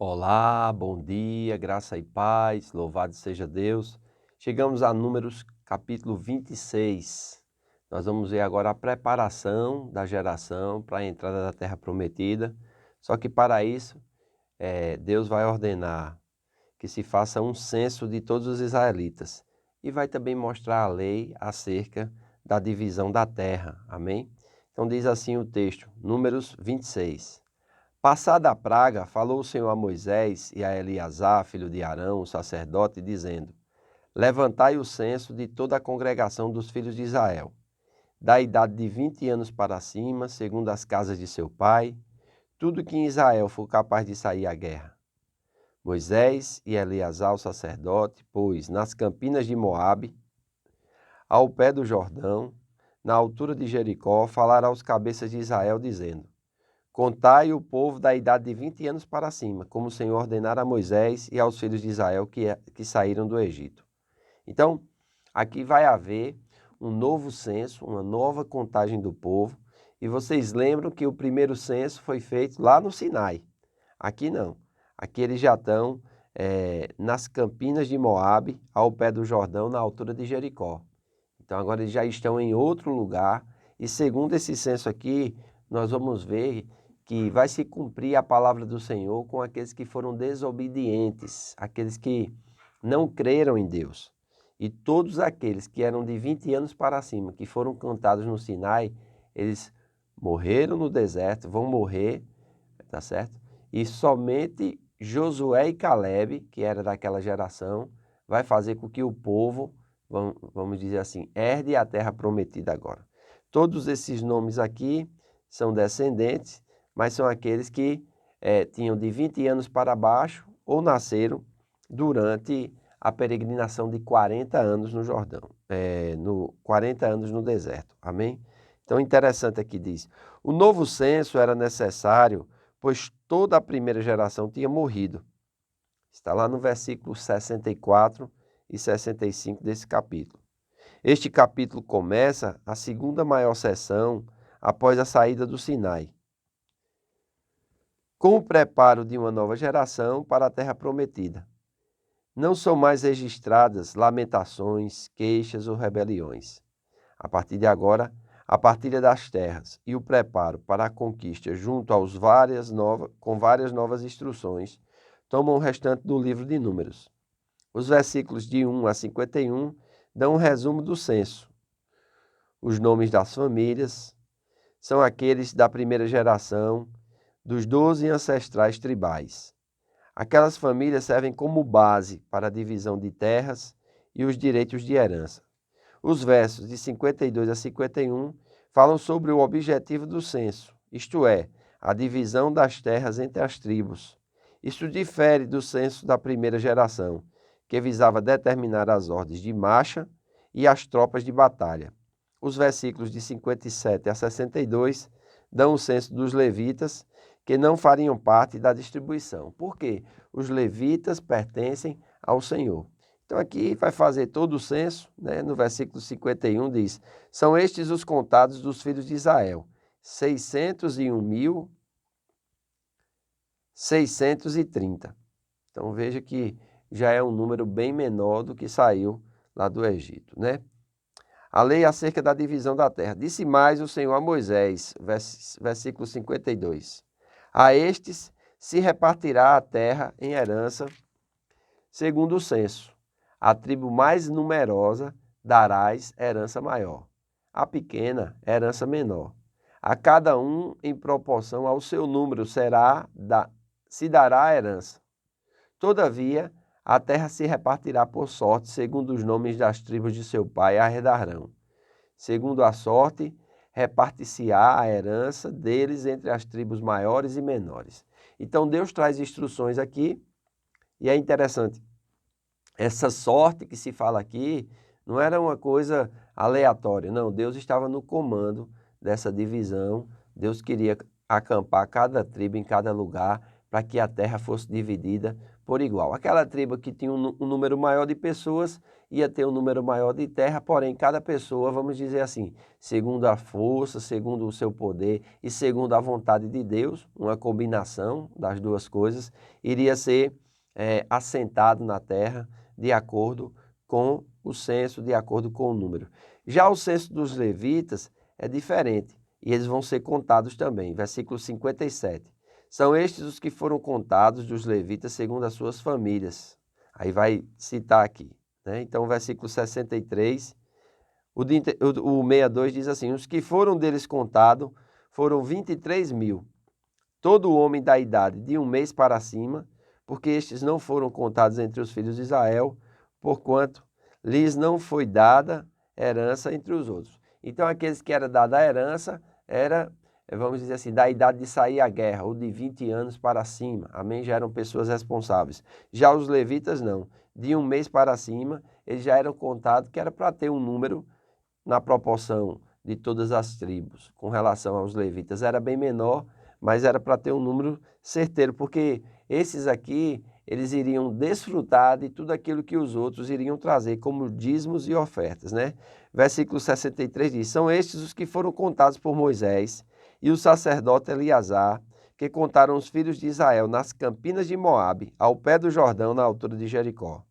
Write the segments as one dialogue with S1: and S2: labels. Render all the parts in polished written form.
S1: Olá, bom dia, graça e paz, louvado seja Deus. Chegamos a Números capítulo 26. Nós vamos ver agora a preparação da geração para a entrada da Terra Prometida. Só que para isso, Deus vai ordenar que se faça um censo de todos os israelitas e vai também mostrar a lei acerca da divisão da terra. Amém? Então diz assim o texto, Números 26. Passada a praga, falou o Senhor a Moisés e a Eleazar, filho de Arão, o sacerdote, dizendo: Levantai o censo de toda a congregação dos filhos de Israel, da idade de 20 anos para cima, segundo as casas de seu pai, tudo que em Israel for capaz de sair à guerra. Moisés e Eleazar, o sacerdote, pois nas campinas de Moabe, ao pé do Jordão, na altura de Jericó, falaram aos cabeças de Israel, dizendo: Contai o povo da idade de 20 anos para cima, como o Senhor ordenara a Moisés e aos filhos de Israel que saíram do Egito. Então, aqui vai haver um novo censo, uma nova contagem do povo. E vocês lembram que o primeiro censo foi feito lá no Sinai. Aqui não. Aqui eles já estão nas campinas de Moabe, ao pé do Jordão, na altura de Jericó. Então agora eles já estão em outro lugar. E segundo esse censo aqui, nós vamos ver que vai se cumprir a palavra do Senhor com aqueles que foram desobedientes, aqueles que não creram em Deus. E todos aqueles que eram de 20 anos para cima, que foram contados no Sinai, eles morreram no deserto, vão morrer, tá certo? E somente Josué e Caleb, que era daquela geração, vai fazer com que o povo, vamos dizer assim, herde a terra prometida agora. Todos esses nomes aqui são descendentes, mas são aqueles que tinham de 20 anos para baixo ou nasceram durante a peregrinação de 40 anos no Jordão, 40 anos no deserto, amém? Então interessante aqui diz, o novo censo era necessário, pois toda a primeira geração tinha morrido. Está lá no versículo 64 e 65 desse capítulo. Este capítulo começa a segunda maior sessão após a saída do Sinai, com o preparo de uma nova geração para a terra prometida. Não são mais registradas lamentações, queixas ou rebeliões. A partir de agora, a partilha das terras e o preparo para a conquista junto aos com várias novas instruções tomam o restante do livro de Números. Os versículos de 1 a 51 dão um resumo do censo. Os nomes das famílias são aqueles da primeira geração dos 12 ancestrais tribais. Aquelas famílias servem como base para a divisão de terras e os direitos de herança. Os versos de 52 a 51 falam sobre o objetivo do censo, isto é, a divisão das terras entre as tribos. Isso difere do censo da primeira geração, que visava determinar as ordens de marcha e as tropas de batalha. Os versículos de 57 a 62 dão o censo dos levitas, que não fariam parte da distribuição. Por quê? Os levitas pertencem ao Senhor. Então aqui vai fazer todo o censo, né? No versículo 51 diz, são estes os contados dos filhos de Israel, 601.630. Então veja que já é um número bem menor do que saiu lá do Egito, né? A lei acerca da divisão da terra. Disse mais o Senhor a Moisés, versículo 52. A estes se repartirá a terra em herança segundo o censo. A tribo mais numerosa darás herança maior, a pequena herança menor. A cada um em proporção ao seu número se dará a herança. Todavia, a terra se repartirá por sorte, segundo os nomes das tribos de seu pai a herdarão. Segundo a sorte, repartir-se-á a herança deles entre as tribos maiores e menores. Então Deus traz instruções aqui, e é interessante. Essa sorte que se fala aqui não era uma coisa aleatória, não. Deus estava no comando dessa divisão. Deus queria acampar cada tribo em cada lugar para que a terra fosse dividida por igual. Aquela tribo que tinha um número maior de pessoas ia ter um número maior de terra, porém cada pessoa, vamos dizer assim, segundo a força, segundo o seu poder e segundo a vontade de Deus, uma combinação das duas coisas, iria ser assentado na terra de acordo com o censo, de acordo com o número. Já o censo dos levitas é diferente e eles vão ser contados também. Versículo 57. São estes os que foram contados dos levitas segundo as suas famílias. Aí vai citar aqui, né? Então, versículo 63, o 62 diz assim: os que foram deles contados foram 23.000, todo homem da idade de 1 mês para cima, porque estes não foram contados entre os filhos de Israel, porquanto lhes não foi dada herança entre os outros. Então, aqueles que era dada a herança era, vamos dizer assim, da idade de sair à guerra, ou de 20 anos para cima. Amém? Já eram pessoas responsáveis. Já os levitas não. De 1 mês para cima, eles já eram contados, que era para ter um número na proporção de todas as tribos. Com relação aos levitas, era bem menor, mas era para ter um número certeiro, porque esses aqui, eles iriam desfrutar de tudo aquilo que os outros iriam trazer como dízimos e ofertas, né? Versículo 63 diz: são estes os que foram contados por Moisés e o sacerdote Eleazar, que contaram os filhos de Israel nas campinas de Moabe, ao pé do Jordão, na altura de Jericó.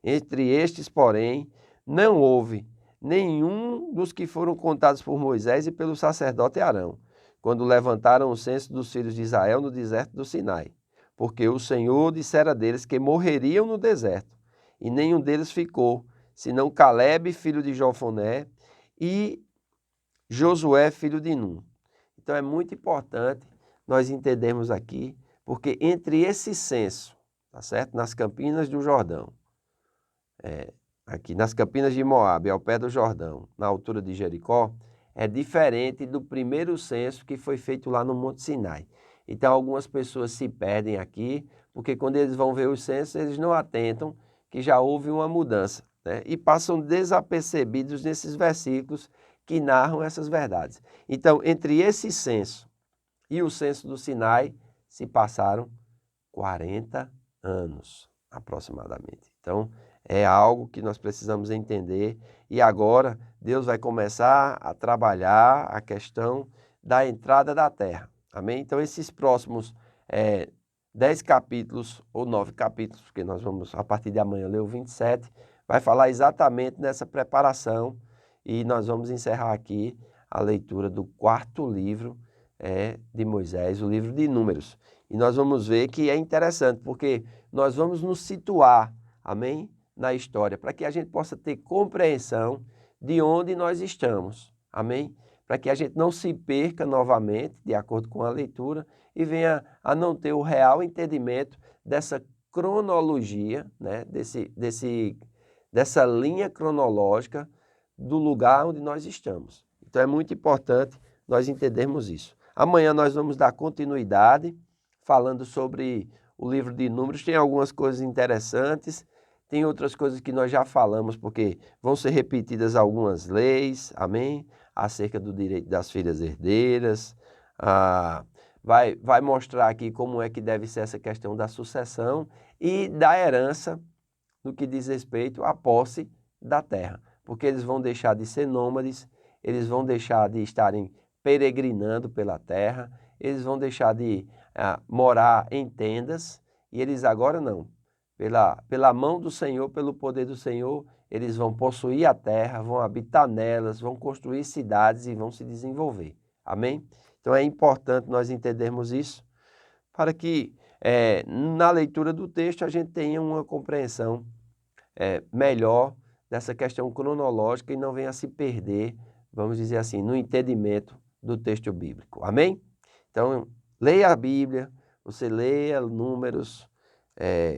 S1: Entre estes, porém, não houve nenhum dos que foram contados por Moisés e pelo sacerdote Arão, quando levantaram o censo dos filhos de Israel no deserto do Sinai. Porque o Senhor dissera deles que morreriam no deserto, e nenhum deles ficou, senão Calebe, filho de Jofoné, e Josué, filho de Num. Então é muito importante nós entendermos aqui, porque entre esse censo, tá certo? Nas campinas do Jordão, aqui nas campinas de Moabe, ao pé do Jordão, na altura de Jericó, é diferente do primeiro censo que foi feito lá no Monte Sinai. Então algumas pessoas se perdem aqui, porque quando eles vão ver os censos, eles não atentam que já houve uma mudança, né? E passam desapercebidos nesses versículos que narram essas verdades. Então, entre esse censo e o censo do Sinai, se passaram 40 anos, aproximadamente. Então, é algo que nós precisamos entender e agora Deus vai começar a trabalhar a questão da entrada da terra. Amém? Então, esses próximos 10 capítulos ou 9 capítulos, porque nós vamos, a partir de amanhã, ler o 27, vai falar exatamente nessa preparação e nós vamos encerrar aqui a leitura do 4º livro de Moisés, o livro de Números. E nós vamos ver que é interessante, porque nós vamos nos situar, amém, na história, para que a gente possa ter compreensão de onde nós estamos, amém? Para que a gente não se perca novamente, de acordo com a leitura, e venha a não ter o real entendimento dessa cronologia, né? Dessa linha cronológica do lugar onde nós estamos. Então é muito importante nós entendermos isso. Amanhã nós vamos dar continuidade, falando sobre o livro de Números. Tem algumas coisas interessantes, tem outras coisas que nós já falamos, porque vão ser repetidas algumas leis, amém? Acerca do direito das filhas herdeiras. Vai mostrar aqui como é que deve ser essa questão da sucessão e da herança no que diz respeito à posse da terra. Porque eles vão deixar de ser nômades, eles vão deixar de estarem peregrinando pela terra, eles vão deixar de morar em tendas, e eles agora não. Pela mão do Senhor, pelo poder do Senhor, eles vão possuir a terra, vão habitar nelas, vão construir cidades e vão se desenvolver. Amém? Então é importante nós entendermos isso, para que na leitura do texto a gente tenha uma compreensão melhor dessa questão cronológica e não venha a se perder, vamos dizer assim, no entendimento do texto bíblico. Amém? Então, leia a Bíblia, você leia Números,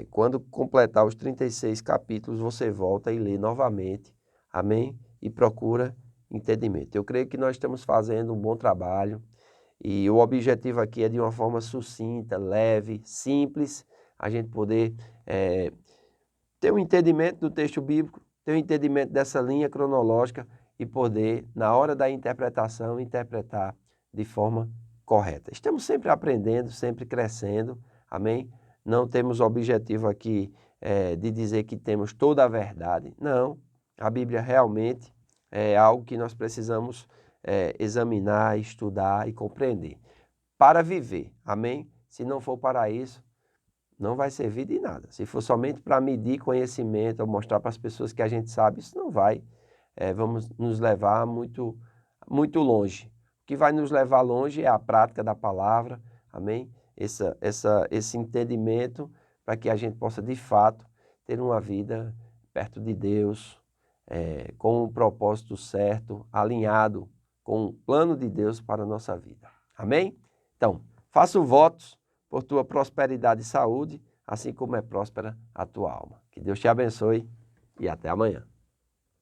S1: quando completar os 36 capítulos, você volta e lê novamente, amém? E procura entendimento. Eu creio que nós estamos fazendo um bom trabalho e o objetivo aqui é de uma forma sucinta, leve, simples, a gente poder ter um entendimento do texto bíblico, ter um entendimento dessa linha cronológica e poder, na hora da interpretação, interpretar de forma correta. Estamos sempre aprendendo, sempre crescendo, amém? Não temos objetivo aqui de dizer que temos toda a verdade. Não, a Bíblia realmente é algo que nós precisamos examinar, estudar e compreender para viver, amém? Se não for para isso, não vai servir de nada. Se for somente para medir conhecimento ou mostrar para as pessoas que a gente sabe, isso não vai, vamos nos levar muito, muito longe. O que vai nos levar longe é a prática da palavra, amém? Esse entendimento para que a gente possa, de fato, ter uma vida perto de Deus, com um propósito certo, alinhado com o plano de Deus para a nossa vida. Amém? Então, faço votos por tua prosperidade e saúde, assim como é próspera a tua alma. Que Deus te abençoe e até amanhã.